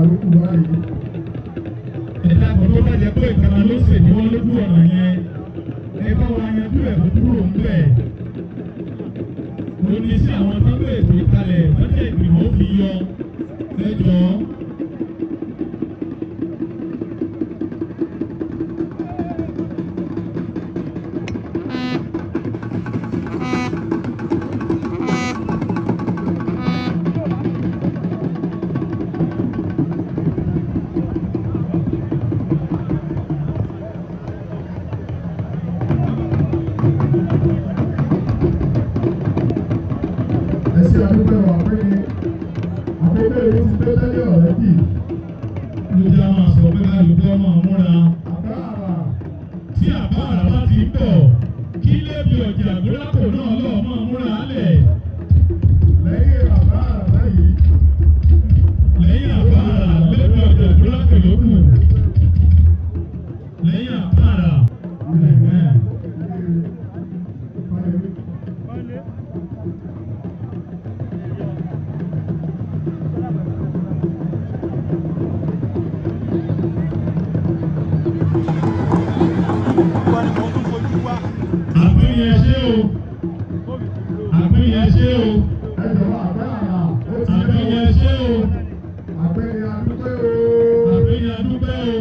àlòkù báyìí. Ẹ̀dá kan tó bá jẹ́ pé ìkànnà ló ṣe ní wọ́n lójú ọ̀nà yẹn. Ẹ bá wa yanjú ẹ̀ kó kúrò ń bẹ̀. Mo ní sí àwọn tó ń gbé ètò ìkalẹ̀ lọ́jọ́ ìgbìmọ̀ ó fi yọ lẹ́jọ́. Ẹsẹ̀ àdúgbò wà pé ní àkókò èyí ti pé tẹ́lẹ̀ ọ̀rẹ́ bì. Ló jẹ́ àwọn àṣọ pé kálukú ọmọ múra. Àbáàrà Tí àbáàrà bá ti ń bọ̀, kí lébi ọ̀jà àgbélàpò náà lọ́ọ́ máa múra lẹ̀. lẹ́yìn àbáàrà báyìí. Lẹ́yìn àbáàrà lébi ọ̀jà àgbélàpò ló kù. Lẹ́yìn àbáàrà. Àgbéyẹ ṣé o. Àgbéyẹ ṣé o. Ẹjọ́ àbáàrà ó ti yẹ Àgbéyẹ ṣé o. àgbẹ̀yẹ àdúgbò o. Àgbéyẹ adúpẹ́ o.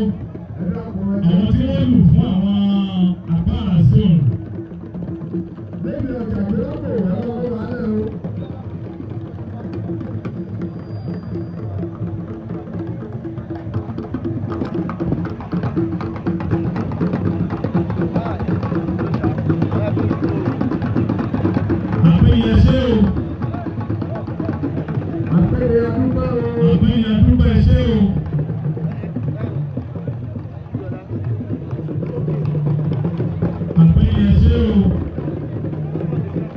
Ẹ̀dá ọkùnrin Àwọn tí wọ́n lù fún àwọn àbáàrà zone. lẹ́yìn ọjà ìgbélọ́pọ̀ ẹ̀rọ ló wà lẹ́ o.